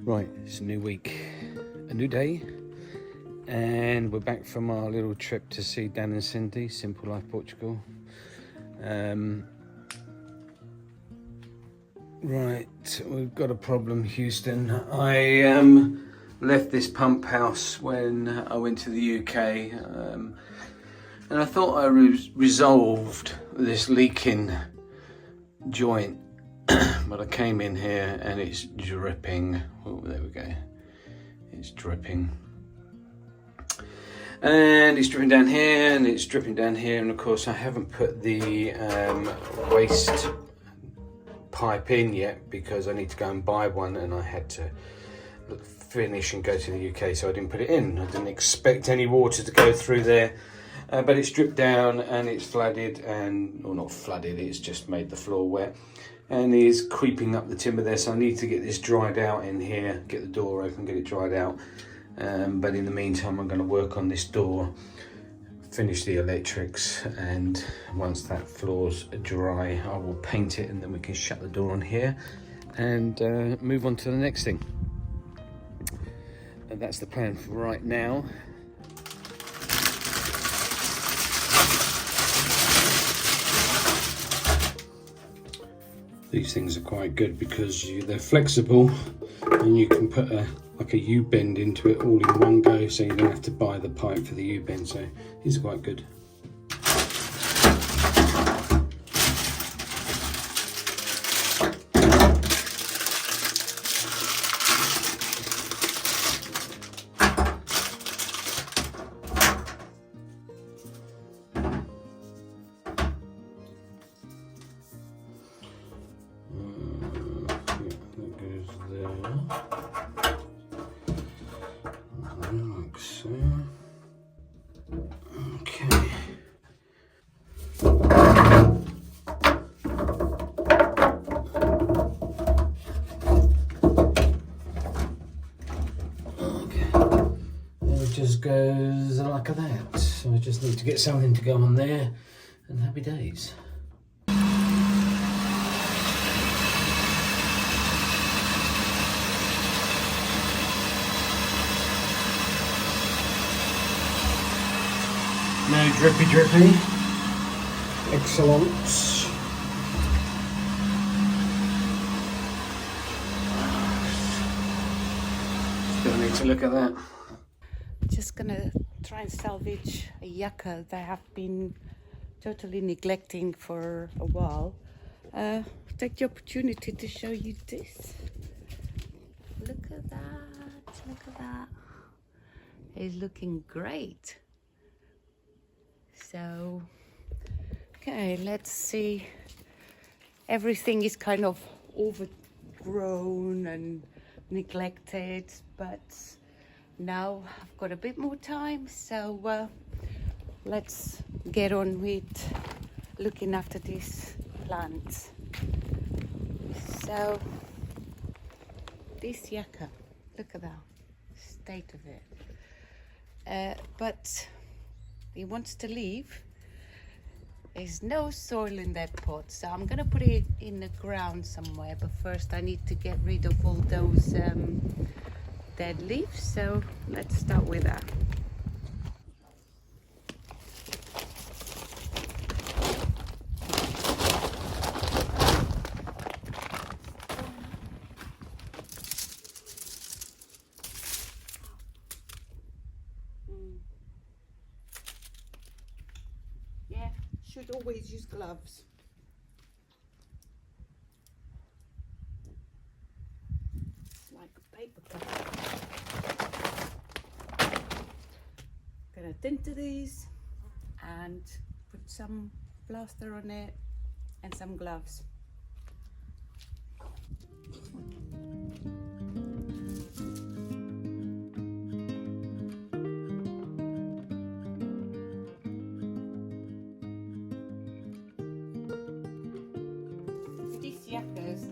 Right, it's a new week, a new day, and we're back from our little trip to see Dan and Sindy, Simple Life Portugal. Right, we've got a problem, Houston. I left this pump house when I went to the UK, and I thought I resolved this leaking joint, but I came in here and it's dripping. Oh, there we go. It's dripping. And it's dripping down here, and it's dripping down here, and of course I haven't put the waste pipe in yet because I need to go and buy one, and I had to finish and go to the UK, so I didn't put it in. I didn't expect any water to go through there, but it's dripped down and it's flooded, and or not flooded, it's just made the floor wet and is creeping up the timber there, so I need to get this dried out in here, get the door open, get it dried out. But in the meantime I'm going to work on this door, finish the electrics, and once that floor's dry I will paint it, and then we can shut the door on here and move on to the next thing. And that's the plan for right now. These things are quite good because they're flexible, and you can put like a U-bend into it all in one go, so you don't have to buy the pipe for the U-bend, so these are quite good. Like so. Okay. There it just goes like that. So I just need to get something to go on there, and happy days. No drippy. Excellent. Still need to look at that. Just gonna try and salvage a yucca that I have been totally neglecting for a while. Take the opportunity to show you this. Look at that. It's looking great. So, okay, let's see. Everything is kind of overgrown and neglected, but now I've got a bit more time, so let's get on with looking after these plants. So, this yucca, look at that state of it. But he wants to leave. There's no soil in that pot, so I'm gonna put it in the ground somewhere, but first I need to get rid of all those dead leaves, so let's start with that. Should always use gloves. It's like a paper cut. Gonna tint these and put some plaster on it and some gloves.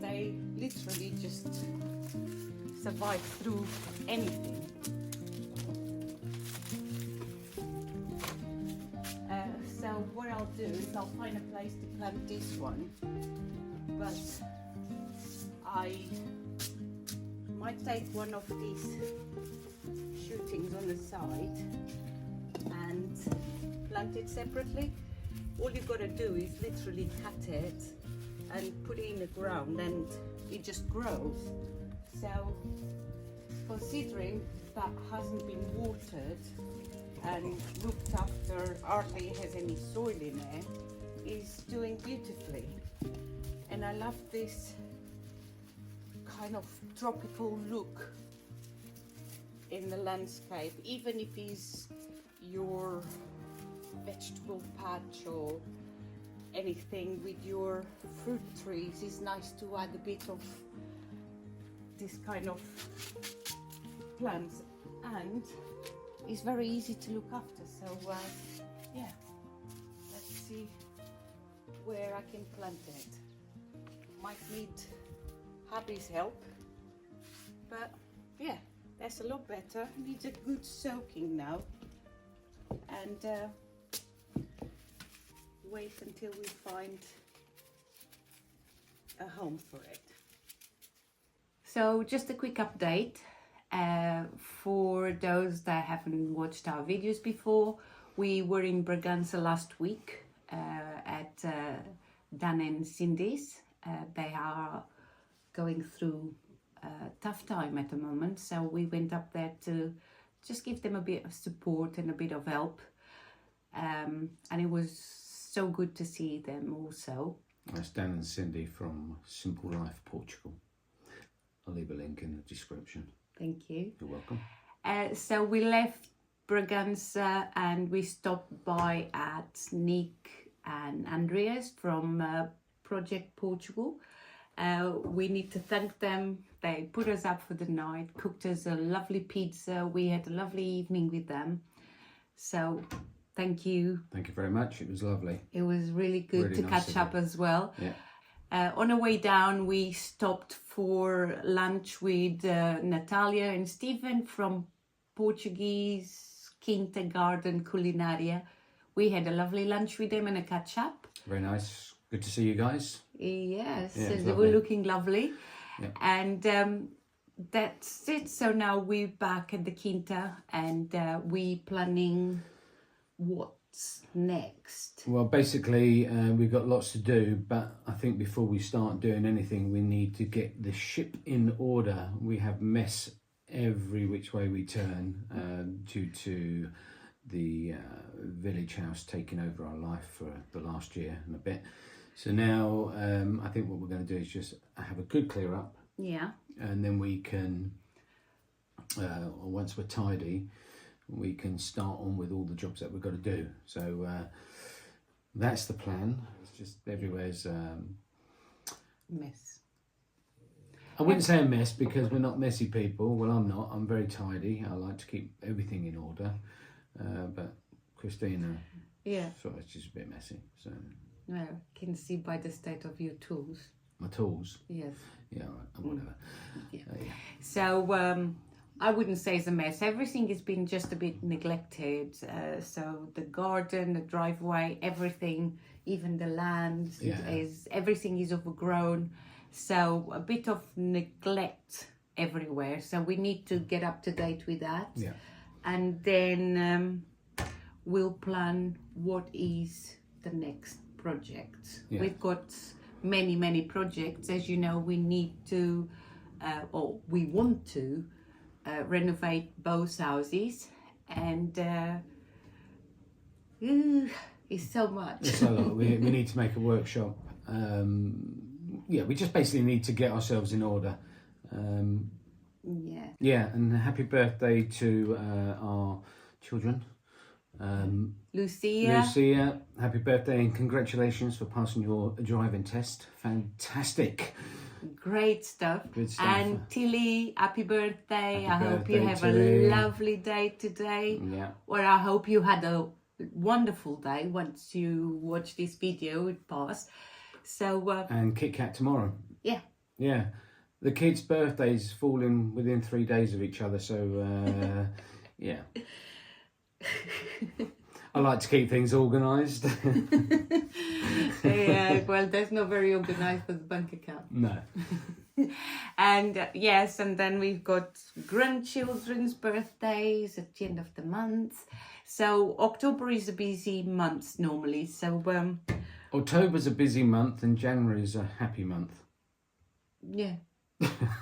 They literally just survive through anything. So what I'll do is I'll find a place to plant this one, but I might take one of these shootings on the side and plant it separately. All you've got to do is literally cut it and put it in the ground and it just grows. So considering that hasn't been watered and looked after, hardly has any soil in it, is doing beautifully. And I love this kind of tropical look in the landscape, even if it's your vegetable patch or anything with your fruit trees. It's nice to add a bit of this kind of plants, and it's very easy to look after. So yeah, let's see where I can plant it. Might need hubby's help, but yeah, that's a lot better. Needs a good soaking now, and wait until we find a home for it. So just a quick update for those that haven't watched our videos before. We were in Bragança last week at Dan and Sindy's. They are going through a tough time at the moment, so we went up there to just give them a bit of support and a bit of help, and it was so good to see them also. That's Dan and Sindy from Simple Life Portugal. I'll leave a link in the description. Thank you. You're welcome. So we left Bragança and we stopped by at Nick and Andreas from Project Portugal. We need to thank them. They put us up for the night, cooked us a lovely pizza. We had a lovely evening with them. So thank you. Thank you very much. It was lovely. It was really good Really to nice catch of up as well. Yeah. On our way down, we stopped for lunch with Natalia and Stephen from Portuguese Kindergarten Culinaria. We had a lovely lunch with them and a catch up. Very nice. Good to see you guys. Yes, Yeah, they were looking lovely. Yeah. And that's it. So now we're back at the Quinta and we planning what's next. Well, basically, we've got lots to do, but I think before we start doing anything, we need to get the ship in order. We have mess every which way we turn due to the village house taking over our life for the last year and a bit. So now I think what we're going to do is just have a good clear up. Yeah. And then we can, once we're tidy, we can start on with all the jobs that we've got to do. So that's the plan. It's just everywhere's Mess. I wouldn't say a mess because we're not messy people. Well, I'm not. I'm very tidy. I like to keep everything in order. But Christina, Yeah. so it's just a bit messy. So Well, I can see by the state of your tools. my tools, Yes. yeah, all right, whatever. Yeah. Yeah. So I wouldn't say it's a mess. Everything has been just a bit neglected. So the garden, the driveway, everything, even the land, everything is overgrown. So a bit of neglect everywhere. So we need to get up to date with that. Yeah. And then we'll plan what is the next project. Yeah. We've got many projects. As you know, we need to, or we want to, renovate both houses, and it's so much. It's a lot. We need to make a workshop. Yeah, we just basically need to get ourselves in order. Yeah. Yeah, and happy birthday to our children. Lucia, happy birthday and congratulations for passing your driving test. Fantastic. great stuff. Good stuff. And Tilly, happy birthday. Happy I hope you birthday, have Tilly. a lovely day today. Yeah. Or I hope you had a wonderful day once you watch this video, it passed. So, And Kit Kat tomorrow. yeah. Yeah. The kids' birthdays fall in within 3 days of each other, so yeah. I like to keep things organised. Yeah, well, that's not very organised for the bank account. No. And yes, and then we've got grandchildren's birthdays at the end of the month. So October is a busy month normally. So October's a busy month and January's a happy month. yeah.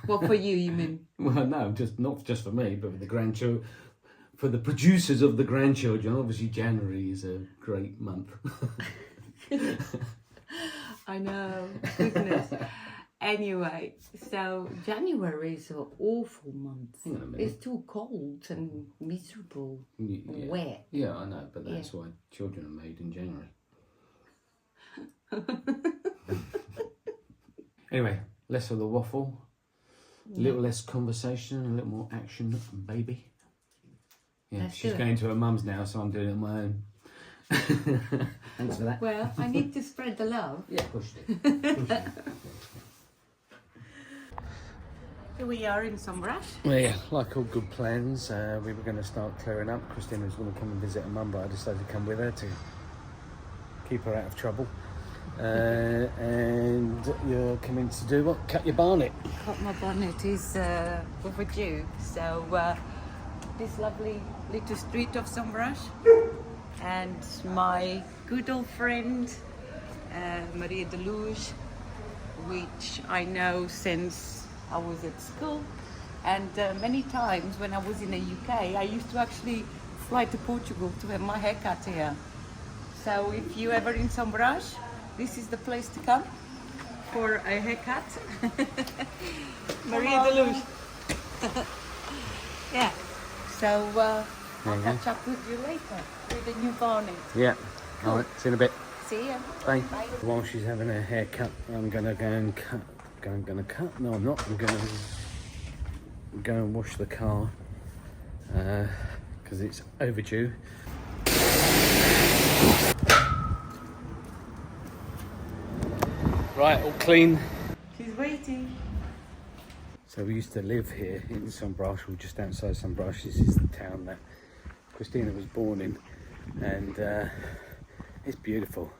What for you mean? Well, no, just not just for me, but for the grandchildren, for the producers of the grandchildren. Obviously, January is a great month. I know, goodness. Anyway, so January is an awful month. Hang on a minute. It's too cold and miserable, Yeah. wet. Yeah, I know, but that's why children are made in January. Anyway, less of the waffle, a little less conversation, a little more action, baby. Yeah, Let's she's do it. going to her mum's now, so I'm doing it on my own. Thanks for that. Well, I need to spread the love. Yeah, pushed it. Here we are in some rush. Well, yeah, like all good plans, we were going to start clearing up. Christina was going to come and visit her mum, but I decided to come with her to keep her out of trouble. And you're coming to do what? Cut your bonnet. Cut my bonnet is overdue. So this lovely little street of Sombrash, and my good old friend Maria Deluge, which I know since I was at school, and many times when I was in the UK, I used to actually fly to Portugal to have my hair cut here. So if you ever in Sombrash, this is the place to come for a haircut. Maria Deluge. Yeah. So I'll catch up with you later with the new bonnet. Yeah. All right, see you in a bit. See ya. Bye. While she's having her hair cut, I'm going to go and cut. No, I'm not. I'm going to go and wash the car because it's overdue. Right, all clean. She's waiting. So we used to live here in Sombrash, or just outside Sombrash. This is the town that Christina was born in, and it's beautiful.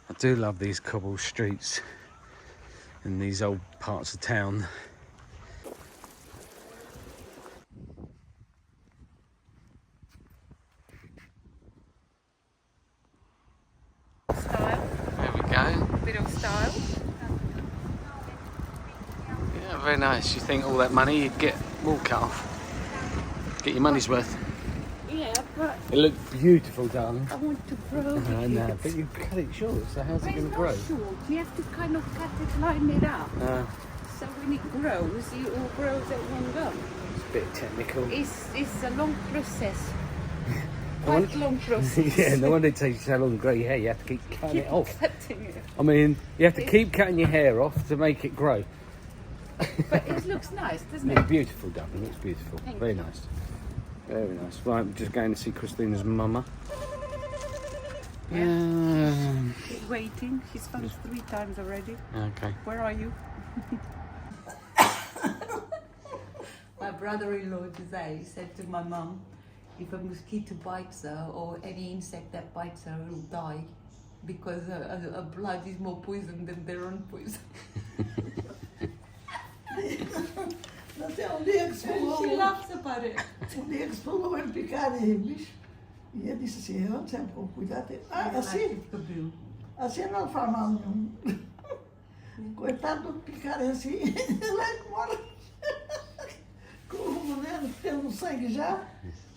I do love these cobble streets in these old parts of town. Style. There we go. Bit of style. Yeah, very nice. You think all that money you'd get wool cut off. Get your money's worth. Yeah, but It looked beautiful, darling. I want to grow it. I know, but you cut it short, so how's it going to grow? Short. You have to kind of cut it, line it up. So when it grows, it all grows at one go. It's a bit technical. It's a long process. Quite long process. Yeah, no wonder it takes you so long to grow your hair. You have to keep cutting it off. Cutting it. I mean, you have to keep cutting your hair off to make it grow. But it looks nice, doesn't It's it? beautiful, darling. It's beautiful. Thank Very you. nice. Very nice. Right, I'm just going to see Christina's mama. She's waiting. She's phoned 3 times already. Okay. Where are you? My brother-in-law today said to my mum, if a mosquito bites her or any insect that bites her will die because her blood is more poison than their own poison. Até um dia que se She falou, laughs about it. dia que se falou em picar bicho, e ele disse assim, eu sempre com cuidado. Assim, assim não faz mal nenhum. Coitado do picar assim, ele é que morre. Com o veneno que tem no sangue já,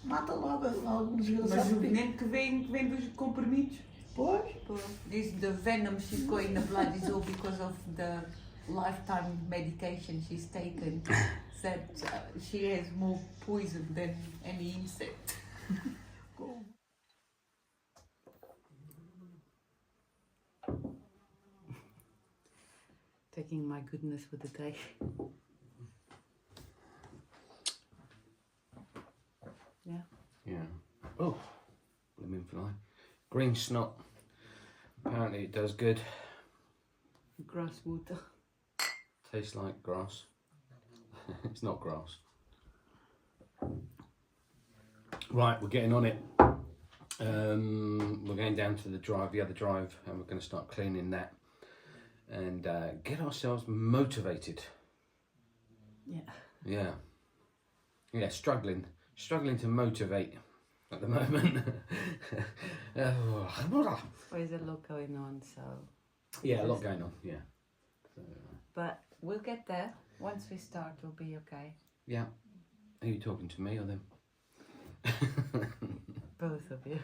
mata logo alguns Mas o desgraçados. veneno que vem dos comprimidos. Pois, This the venom she's got in the blood is all because of the lifetime medication she's taken. That she has more poison than any insect. Taking my goodness for the day. Yeah. Yeah. Oh, lemon fly. Green snot. Apparently it does good. Grass water. Tastes like grass. It's not grass. Right, we're getting on it. We're going down to the other drive, and we're going to start cleaning that and get ourselves motivated. Yeah, struggling to motivate at the moment. There's a lot going on, so yeah, a lot going on. Yeah, but we'll get there. Once we start, we'll be okay. Yeah. Are you talking to me or them? Both of you.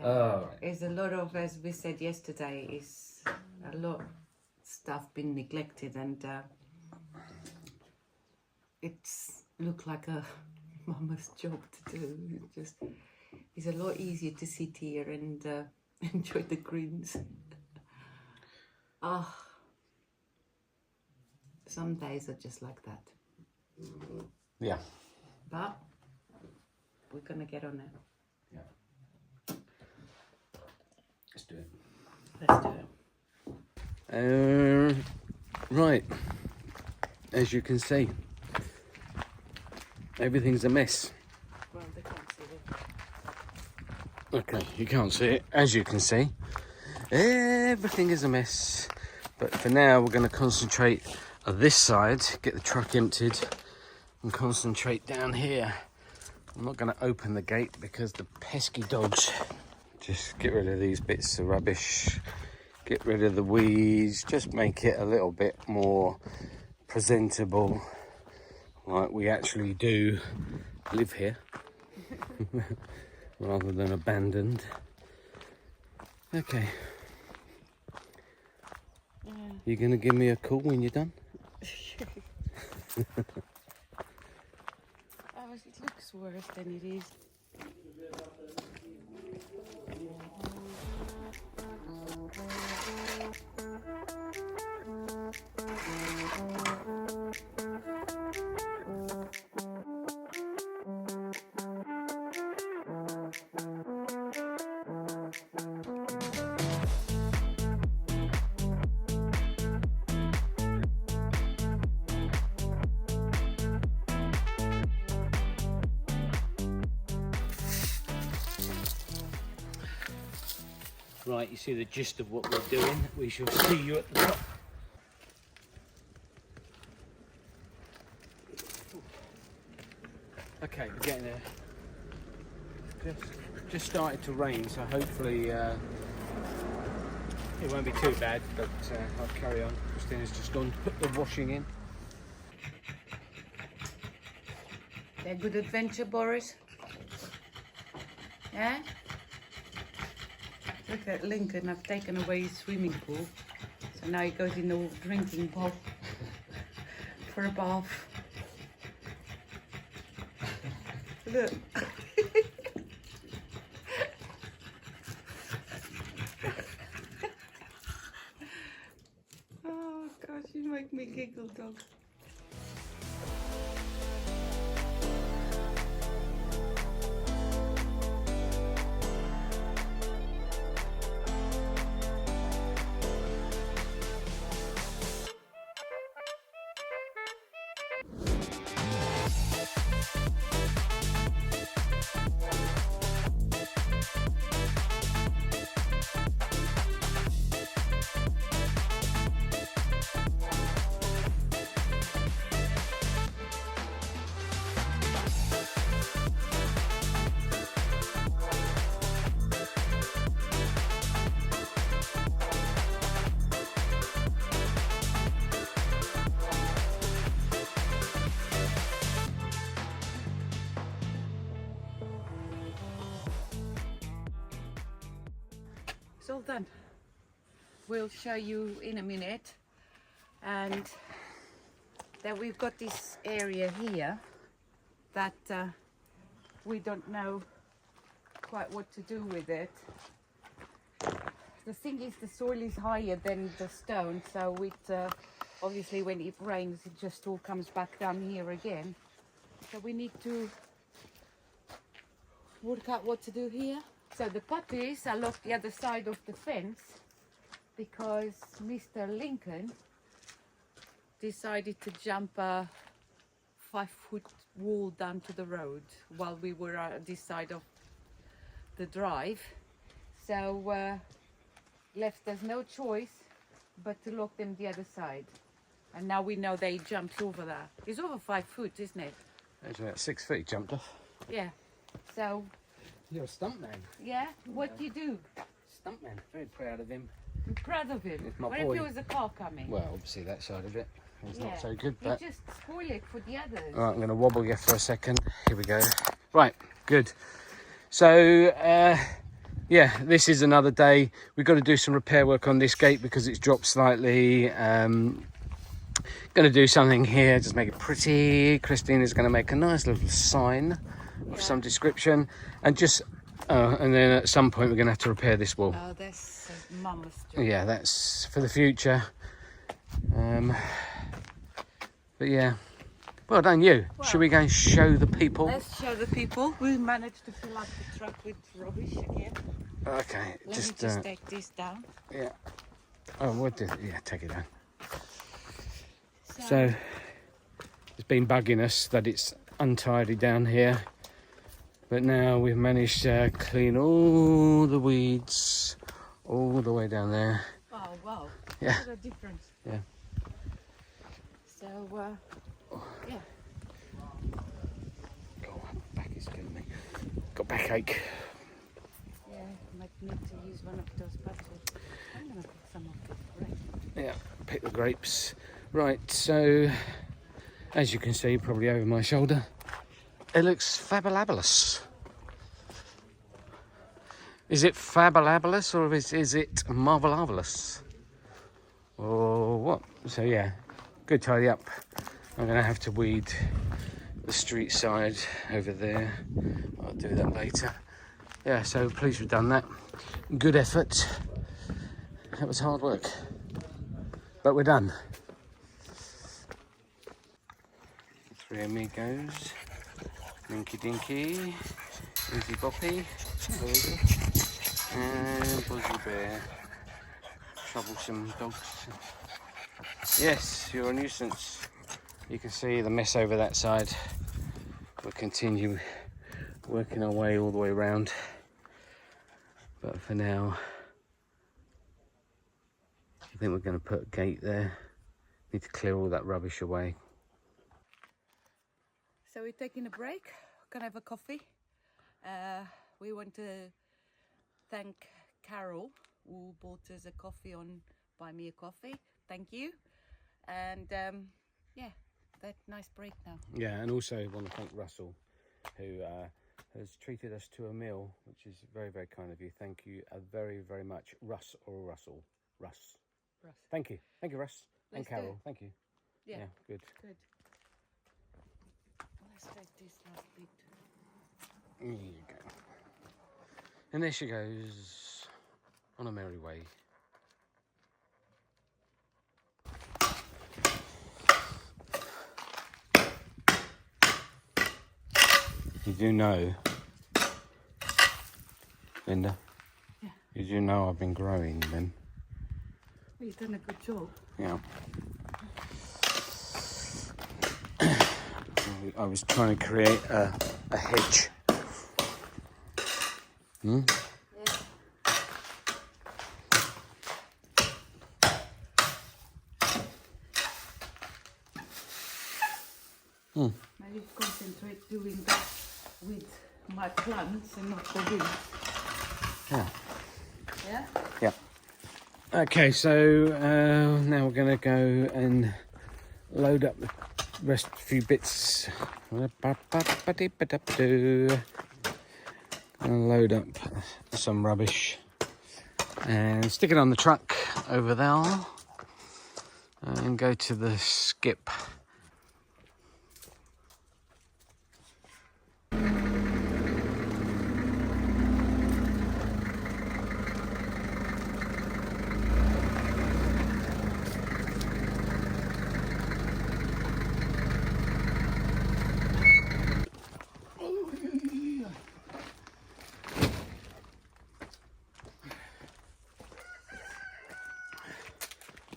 Right. There's a lot of, as we said yesterday, is a lot of stuff been neglected, and it's looked like a mama's job to do. It's a lot easier to sit here and enjoy the greens. Some days are just like that. Yeah. But we're gonna get on it. Yeah. Let's do it. Let's do it. Right. As you can see, everything's a mess. Well, they can't see it. Okay, you can't see it. As you can see, everything is a mess. But for now, we're going to concentrate on this side, get the truck emptied, and concentrate down here. I'm not going to open the gate because the pesky dogs. Just get rid of these bits of rubbish, get rid of the weeds, just make it a little bit more presentable, like we actually do live here, rather than abandoned. Okay. Yeah. You're going to give me a call when you're done? It looks worse than it is. Right, you see the gist of what we're doing. We shall see you at the top. Okay, we're getting there. Just started to rain, so hopefully it won't be too bad, but I'll carry on. Christina's just gone to put the washing in. They're good adventure, Boris. Yeah? Look at Lincoln, I've taken away his swimming pool. So now he goes in the drinking bowl for a bath. Look. Oh gosh, you make me giggle, dog. It's all done. We'll show you in a minute. And then we've got this area here that we don't know quite what to do with it. The thing is, the soil is higher than the stone, so it obviously when it rains it just all comes back down here again. So we need to work out what to do here. So the puppies are locked the other side of the fence because Mr. Lincoln decided to jump a 5-foot wall down to the road while we were at this side of the drive. So left us no choice but to lock them the other side. And now we know they jumped over there. It's over 5 foot, isn't it? It's about 6 feet he jumped off. Yeah. So, You're a stuntman. yeah, what do you do? Stuntman. Very proud of him. I'm proud of him. It's my What boy. if there was a car coming? Well, obviously that side of it is Yeah. not so good, You but... just spoil it for the others. All right, I'm going to wobble you for a second. Here we go. Right, good. So, yeah, this is another day. We've got to do some repair work on this gate because it's dropped slightly. Going to do something here, just make it pretty. Christina's going to make a nice little sign of some description. And just, and then at some point we're going to have to repair this wall. Oh, that's mama's job. Yeah, that's for the future. But yeah, well done you. Well, Should we go and show the people? Let's show the people. We managed to fill up the truck with rubbish again. Okay, Let just, me just take this down. yeah. Oh, what did? Yeah, take it down. So it's been bugging us that it's untidy down here, but now we've managed to clean all the weeds all the way down there. Oh, wow. Yeah. What a difference. Yeah. So, yeah. Oh, my back is killing me. Got backache. Yeah, might need to use one of those buttons. I'm going to put some of this bread. Yeah, pick the grapes. Right, so as you can see, probably over my shoulder, it looks fabulous. Is it fabulous or is it marvelous? Or what? So yeah, good tidy up. I'm gonna have to weed the street side over there. I'll do that later. Yeah, so pleased we've done that. Good effort. That was hard work, but we're done. Three amigos, Dinky Dinky, Easy Boppy, and Buzzy Bear, troublesome dogs. Yes, you're a nuisance. You can see the mess over that side. We'll continue working our way all the way around, but for now, I think we're going to put a gate there. Need to clear all that rubbish away. So we're taking a break. Gonna have a coffee. We want to thank Carol who bought us a coffee on Buy Me a Coffee. Thank you. And yeah, that nice break now. Yeah, and also want to thank Russell, who has treated us to a meal, which is very, very kind of you. Thank you very, very much, Russ or Russell. Russ. Thank you. Thank you, Russ. And Let's do Carol. it. Thank you. Yeah, good. good. Let's take this last bit. There you go. And there she goes on a merry way. You do know, Linda? Yeah. You do know I've been growing them. Well, you've done a good job. Yeah. I was trying to create a hedge. Hmm? Yeah. Maybe concentrate doing that with my plants and not the weeds. Yeah. Yeah? Yeah. Okay, so now we're going to go and load up the rest few bits. And load up some rubbish and stick it on the truck over there and go to the skip.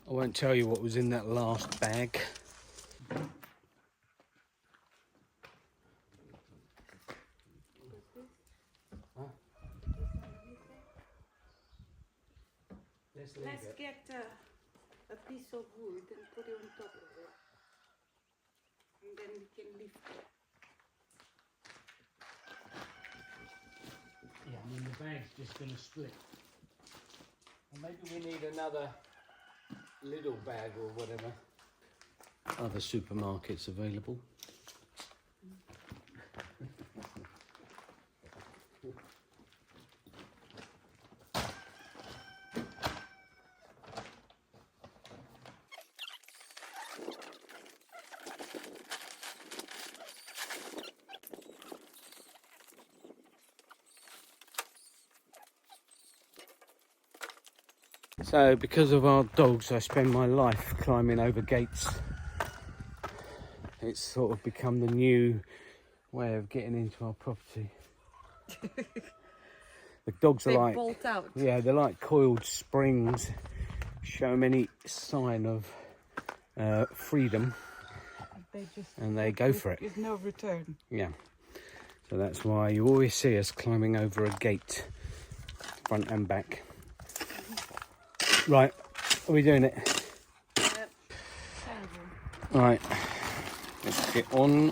I won't tell you what was in that last bag. a piece of wood and put it on top of it. And then we can lift it. Yeah, I mean the bag's just going to split. Or maybe we need another little bag or whatever. Other supermarkets available. So because of our dogs, I spend my life climbing over gates. It's sort of become the new way of getting into our property. The dogs are like, bolt out. yeah, they're like coiled springs. Show them any sign of freedom, and they go for it. There's no return. Yeah, so that's why you always see us climbing over a gate, front and back. Right, are we doing it? Yep. Right, let's get on.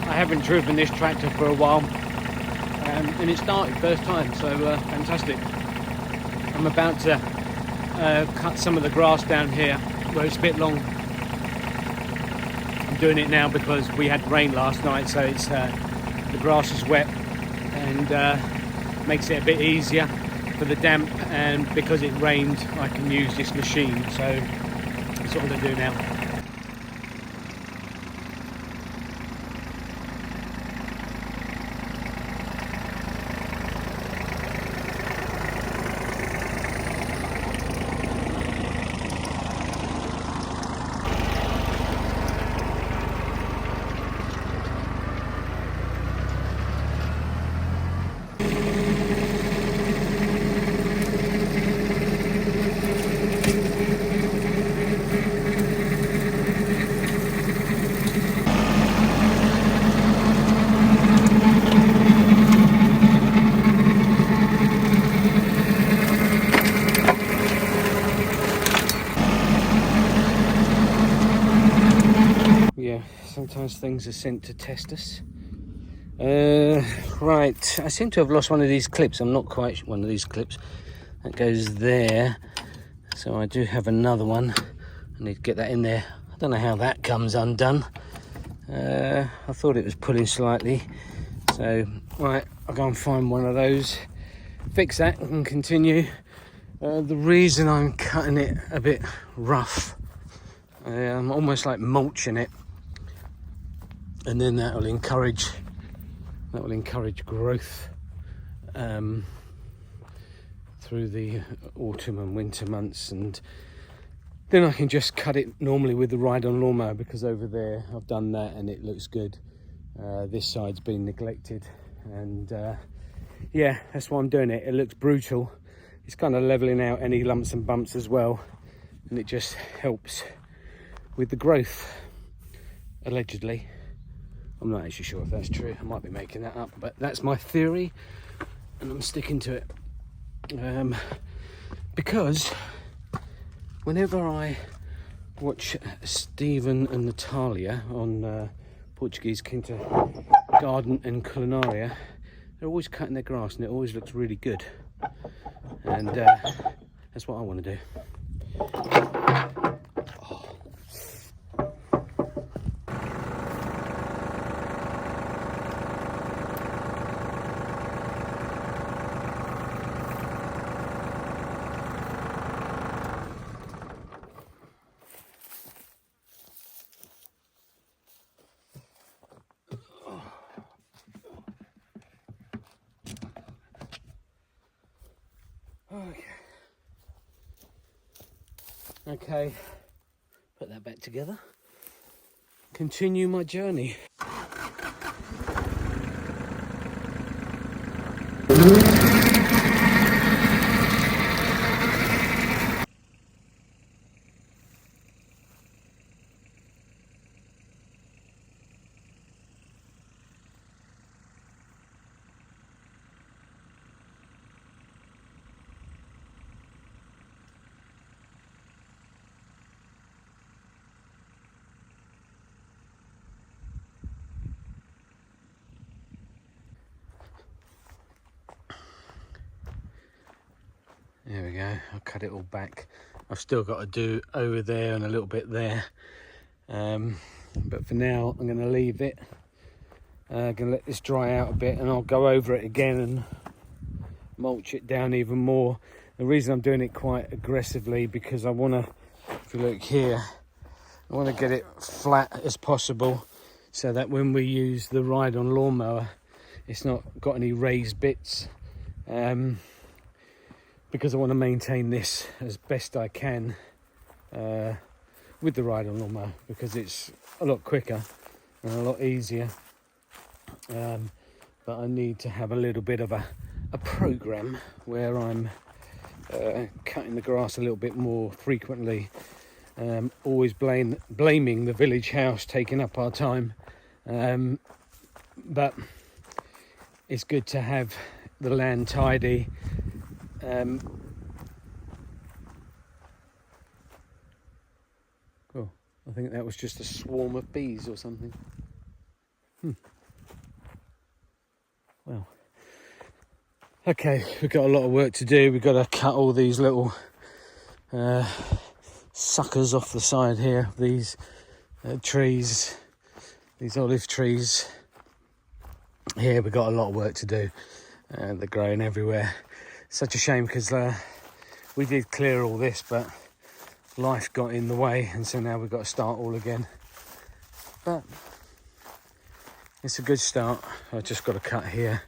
I haven't driven this tractor for a while, and it started first time, so fantastic. I'm about to cut some of the grass down here where it's a bit long. I'm doing it now because we had rain last night, so it's the grass is wet and makes it a bit easier for the damp, and because it rained I can use this machine, so that's what I'm going to do now. Yeah, sometimes things are sent to test us. Right, I seem to have lost one of these clips. I'm not quite one of these clips. That goes there. So I do have another one. I need to get that in there. I don't know how that comes undone. I thought it was pulling slightly. So, right, I'll go and find one of those. Fix that and continue. The reason I'm cutting it a bit rough, I'm almost like mulching it. And then that will encourage growth through the autumn and winter months, and then I can just cut it normally with the ride-on lawnmower, because over there I've done that and it looks good. This side's been neglected, and yeah, that's why I'm doing it. It looks brutal. It's kind of leveling out any lumps and bumps as well, and it just helps with the growth, allegedly. I'm not actually sure if that's true. I might be making that up, but that's my theory, and I'm sticking to it. Because whenever I watch Stephen and Natalia on Portuguese Quinta Garden and Culinaria, they're always cutting their grass, and it always looks really good. And that's what I want to do. Okay. Okay, put that back together. Continue my journey. There we go, I'll cut it all back. I've still got to do over there and a little bit there. But for now, I'm going to leave it. I'm going to let this dry out a bit and I'll go over it again and mulch it down even more. The reason I'm doing it quite aggressively because I want to, if you look here, I want to get it flat as possible so that when we use the ride-on lawnmower, it's not got any raised bits. Because I want to maintain this as best I can with the ride-on lawnmower because it's a lot quicker and a lot easier. But I need to have a little bit of a program where I'm cutting the grass a little bit more frequently. Always blaming the village house taking up our time. But it's good to have the land tidy. Cool. I think that was just a swarm of bees or something. Well, okay, we've got a lot of work to do. We've got to cut all these little suckers off the side here. These trees, these olive trees. Here we've got a lot of work to do. They're growing everywhere. Such a shame because we did clear all this, but life got in the way, and so now we've got to start all again. But it's a good start. I've just got to cut here,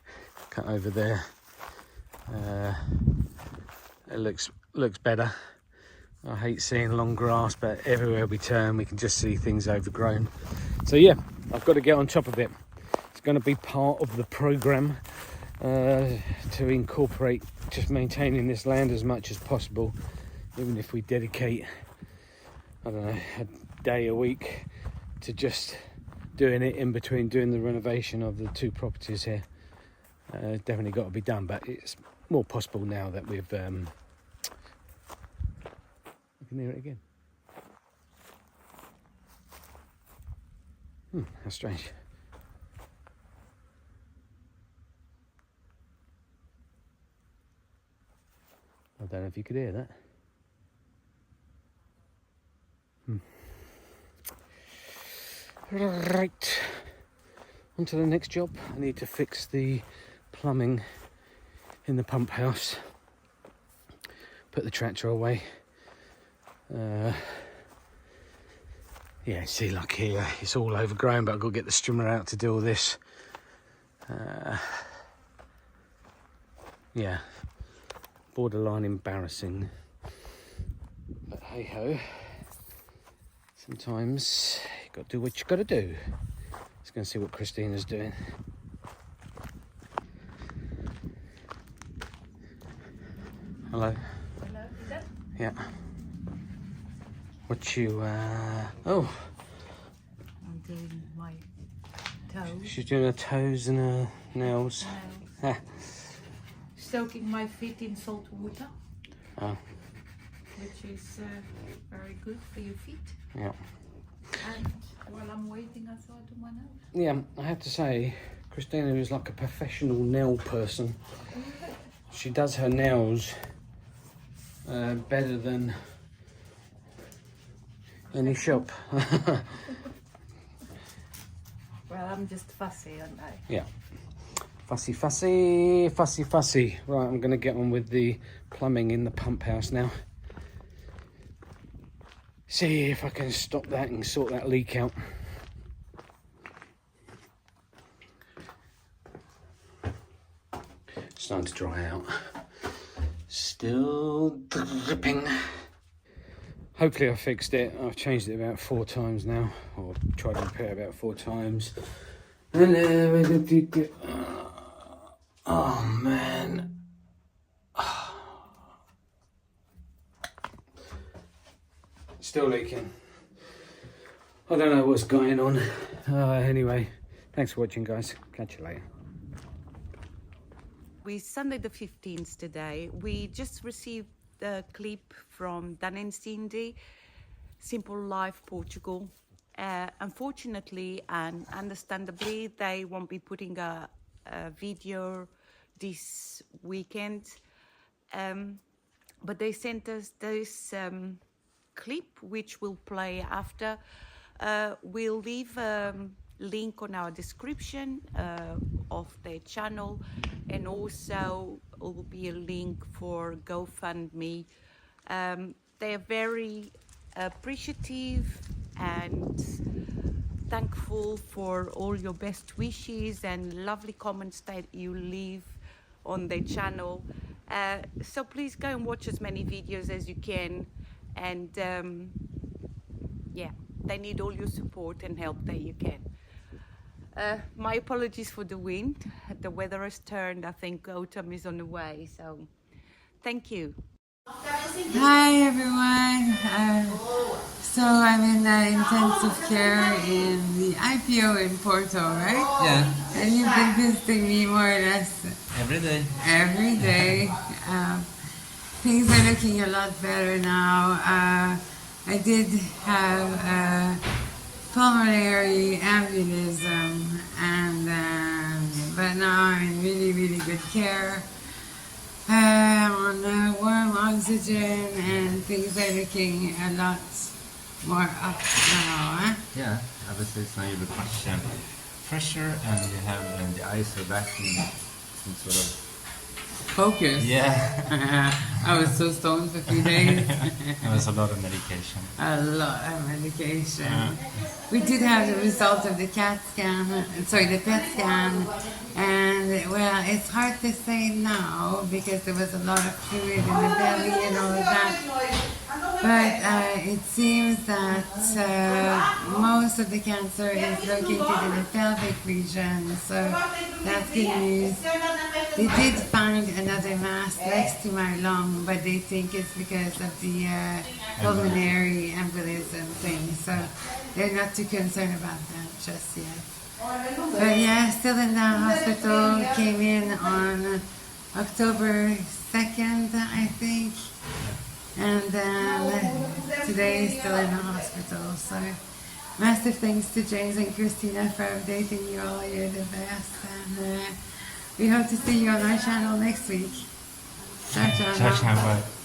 cut over there. It looks better. I hate seeing long grass, but everywhere we turn we can just see things overgrown. So yeah, I've got to get on top of it. It's going to be part of the program to incorporate just maintaining this land as much as possible, even if we dedicate, I don't know, a day a week to just doing it in between doing the renovation of the two properties here. Definitely got to be done, but it's more possible now that we've I can hear it again. How strange. I don't know if you could hear that. Right, on to the next job. I need to fix the plumbing in the pump house. Put the tractor away. Yeah, see, like here, it's all overgrown, but I've got to get the strimmer out to do all this. Yeah, borderline embarrassing. But hey ho, sometimes you got to do what you got to do. Let's go and see what Christina's doing. Hello. Hello, is that? Yeah. What you, oh. I'm doing my toes. She's doing her toes and her nails. Soaking my feet in salt water. Oh. Which is very good for your feet. Yeah. And while I'm waiting, I thought I'd do my nails. Yeah, I have to say, Christina is like a professional nail person. She does her nails better than any shop. Well, I'm just fussy, aren't I? Yeah. Fussy, fussy, fussy, fussy. Right, I'm going to get on with the plumbing in the pump house now. See if I can stop that and sort that leak out. It's starting to dry out. Still dripping. hopefully I fixed it. I've changed it about 4 times now, or tried to repair it about 4 times. And oh man. Still leaking. I don't know what's going on. Anyway, thanks for watching, guys. Catch you later. It's Sunday the 15th today. We just received a clip from Dan and Sindy, Simple Life Portugal. Unfortunately and understandably, they won't be putting a video this weekend. But they sent us this clip, which we'll play after. We'll leave a link on our description of their channel, and also will be a link for GoFundMe. They're very appreciative and thankful for all your best wishes and lovely comments that you leave on their channel. So please go and watch as many videos as you can, and yeah, they need all your support and help that you can. My apologies for the wind. The weather has turned. I think autumn is on the way, so thank you. Hi everyone. So I'm in intensive care in the IPO in Porto, right? Yeah. And you've been visiting me more or less Every day. every day. Things are looking a lot better now. I did have pulmonary embolism, and but now I'm in really, really good care. I'm on warm oxygen, and things are looking a lot more up now. Yeah, obviously it's now you require pressure, and you have the eyes are back in some sort of Focus. yeah. I was so stoned for a few days. There was a lot of medication. A lot of medication. We did have the result of the PET scan, and well, it's hard to say now because there was a lot of fluid in the belly and all of that. But it seems that most of the cancer is located in the pelvic region, so that's good news. They did find another mass next to my lung, but they think it's because of the pulmonary embolism thing, so they're not too concerned about that just yet. But yeah, still in the hospital, came in on October 2nd, I think. And then today still in the hospital. So massive thanks to James and Christina for updating you all. You're the best. And we hope to see you on our channel next week. Ciao, ciao. Ciao, ciao, bye.